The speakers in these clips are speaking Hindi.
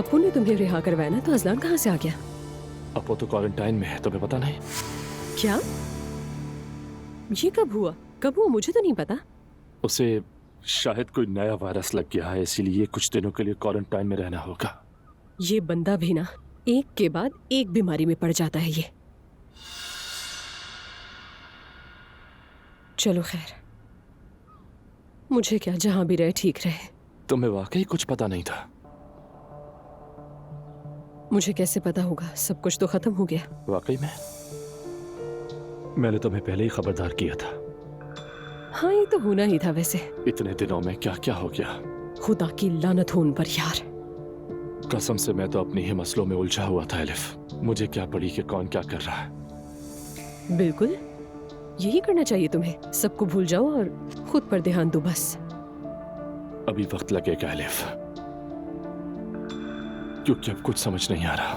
अपू ने तुम्हें रिहा करवाया ना, तो अजलान कहाँ से आ गया? अपू तो क्वारंटाइन में है, तुम्हें पता नहीं? क्या? ये कब हुआ? कब हुआ? मुझे तो नहीं पता। उसे शायद कोई नया वायरस लग गया है, इसीलिए कुछ दिनों के लिए क्वारंटाइन में रहना होगा। ये बंदा भी ना एक के बाद एक बीमारी में पड़ जाता है ये। चलो खैर, मुझे क्या, जहां भी रहे ठीक रहे। तुम्हें वाकई कुछ पता नहीं था? मुझे कैसे पता होगा? सब कुछ तो खत्म हो गया। वाकई में? मैंने तुम्हें पहले ही खबरदार किया था। हाँ, ये तो होना ही था वैसे। इतने दिनों में क्या क्या हो गया। खुदा की लानत हो उन पर यार। कसम से मैं तो अपनी ही मसलों में उलझा हुआ था एलिफ। मुझे क्या पड़ी कि कौन क्या कर रहा है। बिल्कुल यही करना चाहिए तुम्हें। सबको भूल जाओ और खुद पर ध्यान दो बस। अभी वक्त लगेगा एलिफ, क्योंकि अब कुछ समझ नहीं आ रहा।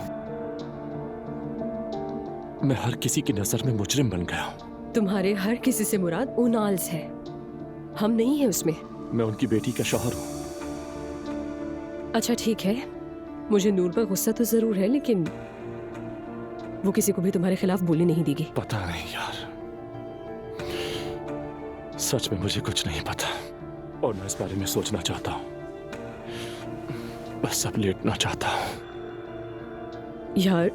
मैं हर किसी की नजर में मुजरिम बन गया हूं। तुम्हारे हर किसी से मुराद उनाल्स है, हम नहीं है उसमें। मैं उनकी बेटी का शौहर हूं। अच्छा ठीक है, मुझे नूर पर गुस्सा तो जरूर है, लेकिन वो किसी को भी तुम्हारे खिलाफ बोलने नहीं देगी। पता नहीं यार, सच में मुझे कुछ नहीं पता और मैं इस बारे में सोचना चाहता हूं। बस अब लेटना चाहता हूं। यार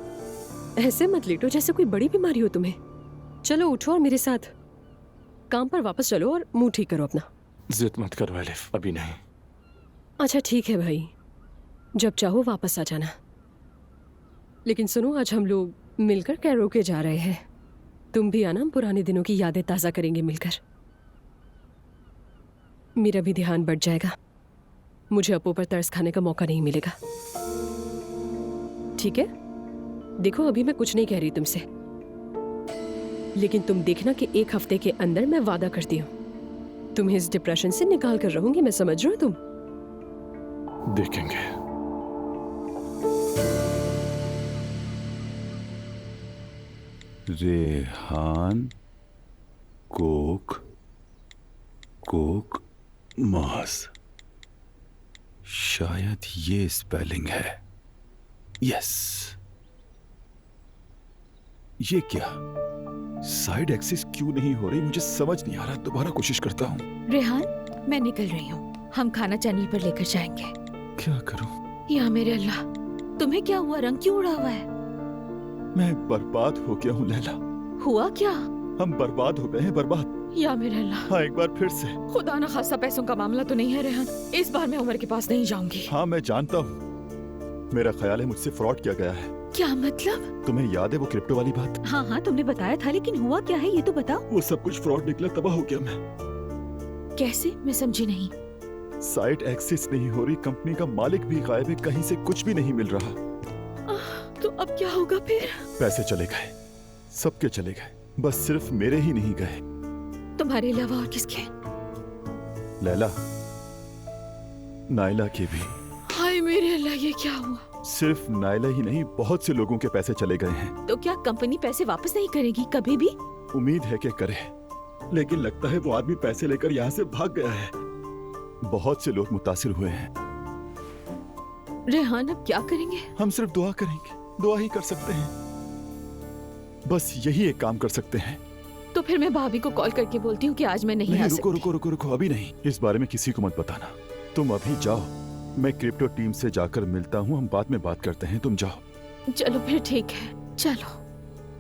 ऐसे मत लेटो जैसे कोई बड़ी बीमारी हो तुम्हें। चलो उठो और मेरे साथ काम पर वापस चलो और मुंह ठीक करो अपना। जिद मत करो एलिफ, अभी नहीं। अच्छा ठीक है भाई, जब चाहो वापस आ जाना। लेकिन सुनो, आज हम लोग मिलकर कैरोके जा रहे हैं। तुम भी आना, हम पुराने दिनों की यादें ताज़ा करेंगे मिलकर। मेरा भी ध्यान बढ़ जाएगा, मुझे अपू पर तरस खाने का मौका नहीं मिलेगा। ठीक है? देखो अभी मैं कुछ नहीं कह रही तुमसे, लेकिन तुम देखना कि एक हफ्ते के अंदर मैं वादा करती हूँ तुम्हें इस डिप्रेशन से निकाल कर रहूंगी। मैं समझ रहा हूँ तुम। देखेंगे। रेहान कोक कोक मास, शायद ये स्पेलिंग है। यस। ये क्या, साइड एक्सिस क्यों नहीं हो रही? मुझे समझ नहीं आ रहा। दोबारा कोशिश करता हूँ। रेहान, मैं निकल रही हूँ, हम खाना चैनल पर लेकर जाएंगे। क्या करूँ? या मेरे अल्लाह, तुम्हें क्या हुआ? रंग क्यों उड़ा हुआ है? मैं बर्बाद हो गया हूँ लैला। हुआ क्या? हम बर्बाद हो गए हैं, बर्बाद। या मेरे अल्लाह। हाँ, एक बार फिर से। खुदा ना खासा पैसों का मामला तो नहीं है रेहान? इस बार मैं उमर के पास नहीं जाऊंगी। हाँ मैं जानता हूँ, मेरा ख्याल है मुझसे फ्रॉड किया गया है। क्या मतलब? तुम्हें याद है वो क्रिप्टो वाली बात? हाँ हाँ, तुमने बताया था, लेकिन हुआ क्या है ये तो बताओ। वो सब कुछ फ्रॉड निकला, तबाह हो गया मैं। कैसे? मैं समझी नहीं। साइट एक्सेस नहीं हो रही, कंपनी का मालिक भी गायब है, कहीं से कुछ भी नहीं मिल रहा। तो अब क्या होगा फिर? पैसे चले गए, सबके चले गए, बस सिर्फ मेरे ही नहीं गए। तुम्हारे अलावा और किसके? लैला, नाइला के भी। हाय मेरे अल्लाह, ये क्या हुआ? सिर्फ नाइला ही नहीं, बहुत से लोगों के पैसे चले गए हैं। तो क्या कंपनी पैसे वापस नहीं करेगी कभी भी? उम्मीद है कि करे, लेकिन लगता है वो आदमी पैसे लेकर यहाँ से भाग गया है। बहुत से लोग मुतासिर हुए हैं। रेहान, अब क्या करेंगे? हम सिर्फ दुआ करेंगे, दुआ ही कर सकते हैं। बस यही एक काम कर सकते हैं। तो फिर मैं भाभी को कॉल करके बोलती हूँ कि आज मैं नहीं आ सकती। रुको रुको रुको रुको, अभी नहीं। इस बारे में किसी को मत बताना। तुम अभी जाओ, मैं क्रिप्टो टीम से जाकर मिलता हूँ, हम बाद में बात करते हैं। तुम जाओ। चलो फिर ठीक है, चलो।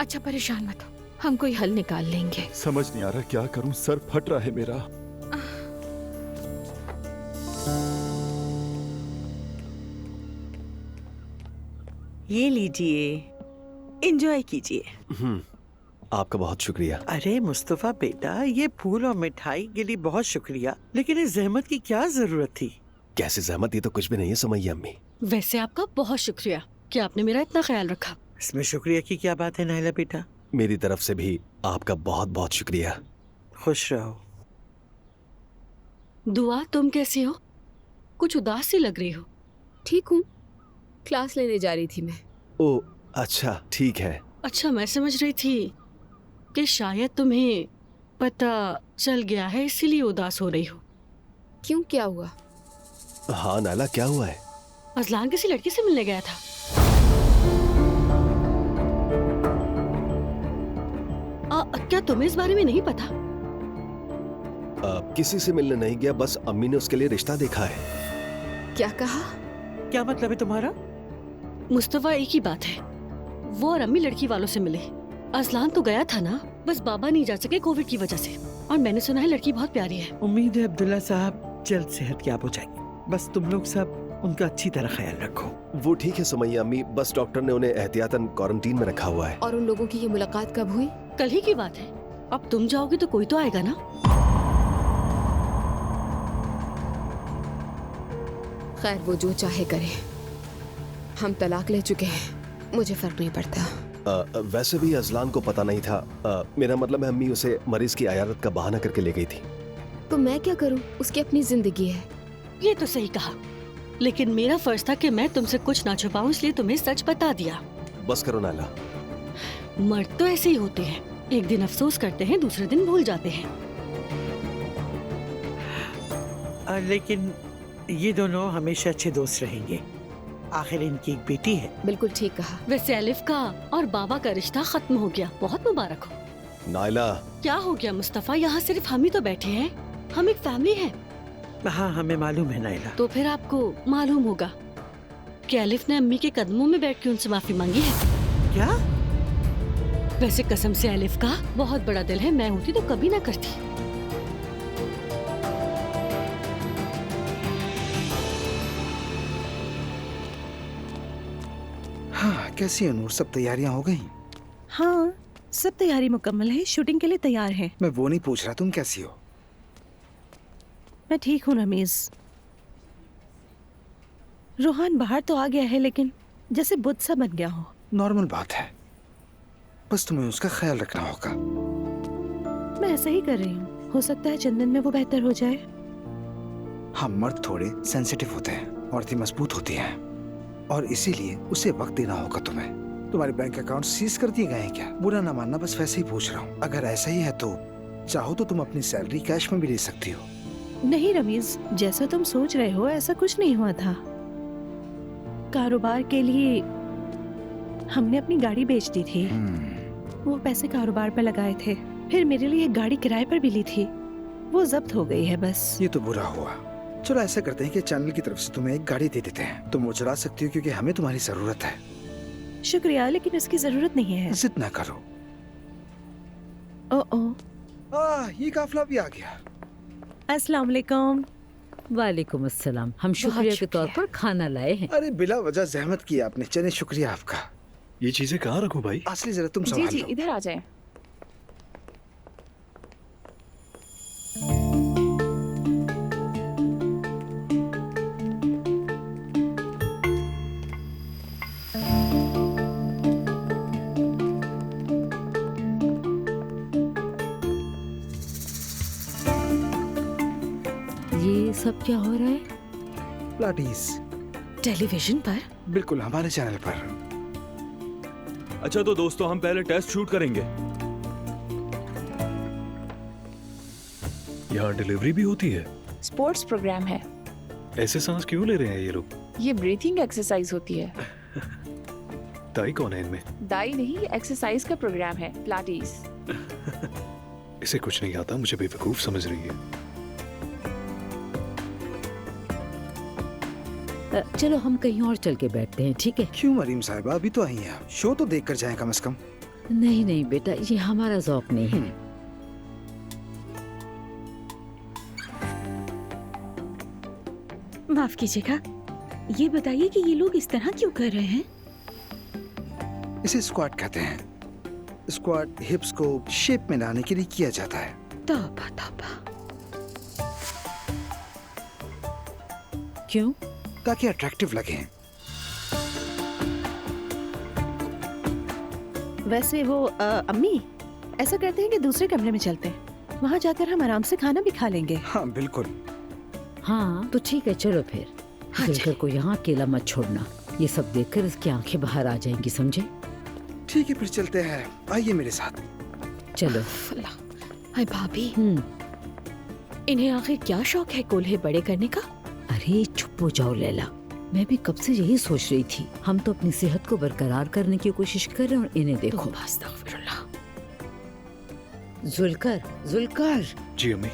अच्छा परेशान मत हो, हम कोई हल निकाल लेंगे। समझ नहीं आ रहा क्या करूँ, सर फट रहा है मेरा। ये लीजिए, एंजॉय कीजिए। आपका बहुत शुक्रिया। अरे मुस्तफा बेटा, ये फूल और मिठाई के लिए बहुत शुक्रिया, लेकिन इस जहमत की क्या जरूरत थी? कैसे जहमत, ये तो कुछ भी नहीं है सुमैया अम्मी। वैसे आपका बहुत शुक्रिया कि आपने मेरा इतना ख्याल रखा। इसमें शुक्रिया की क्या बात है नाइला बेटा? मेरी तरफ से भी आपका बहुत बहुत शुक्रिया। खुश रहो। दुआ, तुम कैसी हो? कुछ उदास सी लग रही हो। ठीक हूँ, क्लास लेने जा रही थी मैं। ओ अच्छा, ठीक है। अच्छा, मैं समझ रही थी कि शायद तुम्हें पता चल गया है इसीलिए उदास हो रही हो। क्यों, क्या हुआ? हाँ नाला, क्या हुआ है? अजलान किसी लड़की से मिलने गया था। क्या तुम्हें इस बारे में नहीं पता? किसी से मिलने नहीं गया, बस अम्मी ने उसके लिए रिश्ता देखा है। क्या कहा? क्या मतलब है तुम्हारा? मुस्तफा, एक ही बात है, वो और अम्मी लड़की वालों से मिले। अजलान तो गया था ना, बस बाबा नहीं जा सके कोविड की वजह से। और मैंने सुना है लड़की बहुत प्यारी है। उम्मीद है अब्दुल्ला साहब जल्द सेहतयाब हो जाएंगे। बस तुम लोग सब उनका अच्छी तरह ख्याल रखो। वो ठीक है सुमैया अम्मी, बस डॉक्टर ने उन्हें एहतियातन क्वारंटीन में रखा हुआ है। और उन लोगों की ये मुलाकात कब हुई? कल ही की बात है। अब तुम जाओगे तो कोई तो आएगा ना। खैर, वो जो चाहे करे। हम तलाक ले चुके हैं, मुझे फर्क नहीं पड़ता। वैसे भी अजलान को पता नहीं था। मेरा मतलब है अम्मी उसे मरीज की अयारत का बहाना करके ले गई थी। तो मैं क्या करूं? उसकी अपनी जिंदगी है। ये तो सही कहा, लेकिन मेरा फर्ज था कि मैं तुमसे कुछ ना छुपाऊं, इसलिए तुम्हें सच बता दिया। बस करो नाला। मर्द तो ऐसे ही होते हैं, एक दिन अफसोस करते हैं, दूसरे दिन भूल जाते हैं। लेकिन ये दोनों हमेशा अच्छे दोस्त रहेंगे। आखिर इनकी एक बेटी है। बिल्कुल ठीक कहा। वैसे अलिफ का और बाबा का रिश्ता खत्म हो गया, बहुत मुबारक हो। नाइला, क्या हो गया मुस्तफा? यहाँ सिर्फ हम ही तो बैठे हैं, हम एक फैमिली हैं। हाँ, हमें मालूम है नाइला। तो फिर आपको मालूम होगा कि अलिफ ने अम्मी के कदमों में बैठ के उनसे माफी मांगी है। क्या? वैसे कसम से अलिफ का बहुत बड़ा दिल है, मैं होती तो कभी ना करती। हाँ, कैसी है नूर? सब तैयारियां हो गई? हाँ, सब तैयारी मुकम्मल है, शूटिंग के लिए तैयार हैं। मैं वो नहीं पूछ रहा, तुम कैसी हो? मैं ठीक हूँ रमीज। रोहान बाहर तो आ गया है, लेकिन जैसे बुद्ध सा बन गया हो। नॉर्मल बात है, बस तुम्हें उसका ख्याल रखना होगा। मैं ऐसा ही कर रही हूँ, हो सकता है चंद दिन में वो बेहतर हो जाए। हाँ, मर्द थोड़े सेंसिटिव होते हैं, औरतें मजबूत होती हैं, और इसीलिए उसे वक्त देना होगा तुम्हें। तुम्हारे बैंक अकाउंट सीज कर दिए गए हैं क्या? बुरा ना मानना, बस वैसे ही पूछ रहा हूँ। अगर ऐसा ही है तो चाहो तो तुम अपनी सैलरी कैश में भी ले सकती हो। नहीं रमीज, जैसा तुम सोच रहे हो ऐसा कुछ नहीं हुआ था। कारोबार के लिए हमने अपनी गाड़ी बेच दी थी, वो पैसे कारोबार पर लगाए थे। फिर मेरे लिए एक गाड़ी किराए पर भी ली थी, वो जब्त हो गई है बस। ये तो बुरा हुआ। चलो ऐसा करते हैं कि चैनल की तरफ से तुम्हें एक गाड़ी दे देते हैं, तुम वो चला सकती हो, क्योंकि हमें तुम्हारी जरूरत है। शुक्रिया, लेकिन इसकी जरूरत नहीं है। जिद ना करो। ये काफिला भी आ गया। अस्सलाम वालेकुम। वालेकुम अस्सलाम। हम शुक्रिया के तौर पर खाना लाए हैं। अरे बिला वजह जहमत की आपने, चले शुक्रिया आपका। ये चीजें कहाँ रखूं भाई? असली जरा तुम जी संभाल जी, लो। इधर आ जाए। ये सब क्या हो रहा है? प्लाटीज टेलीविजन पर? बिल्कुल, हमारे चैनल पर। अच्छा तो दोस्तों, हम पहले टेस्ट शूट करेंगे। यहाँ डिलीवरी भी होती है? स्पोर्ट्स प्रोग्राम है। ऐसे सांस क्यों ले रहे हैं ये लोग? ये ब्रीथिंग एक्सरसाइज होती है। दाई कौन है इनमें? दाई नहीं, ये एक्सरसाइज का प्रोग्राम है, पिलाटीज। इसे कुछ नहीं आता, मुझे बेवकूफ समझ रही है। चलो हम कहीं और चल के बैठते हैं, ठीक है? क्यों मरीम साहिबा, अभी तो आई हैं आप, शो तो देख कर जाएं कम से कम। नहीं नहीं बेटा, ये हमारा ज़ौक नहीं है। माफ कीजिएगा, ये बताइए कि ये लोग इस तरह क्यों कर रहे हैं? इसे स्क्वाट कहते हैं। स्क्वाट हिप्स को शेप में लाने के लिए किया जाता है। तौबा तौबा। क्यों? ताकि अट्रैक्टिव लगे। वैसे वो अम्मी ऐसा करते हैं कि दूसरे कमरे में चलते हैं, वहाँ जाकर हम आराम से खाना भी खा लेंगे। हाँ बिल्कुल। हाँ तो ठीक है, चलो फिर। हाँ दिलकर को यहाँ अकेला मत छोड़ना, ये सब देखकर इसकी आंखें बाहर आ जाएंगी, समझे? ठीक है फिर चलते हैं, आइए मेरे साथ। चलो। हाय भाभी, इन्हें आखिर क्या शौक है कोल्हे बड़े करने का? अरे चुप हो जाओ लैला, मैं भी कब से यही सोच रही थी। हम तो अपनी सेहत को बरकरार करने की कोशिश कर रहे हैं और इन्हें देखो। अस्तगफिरुल्लाह। जुल्कर, जुल्कर, जी अम्मी।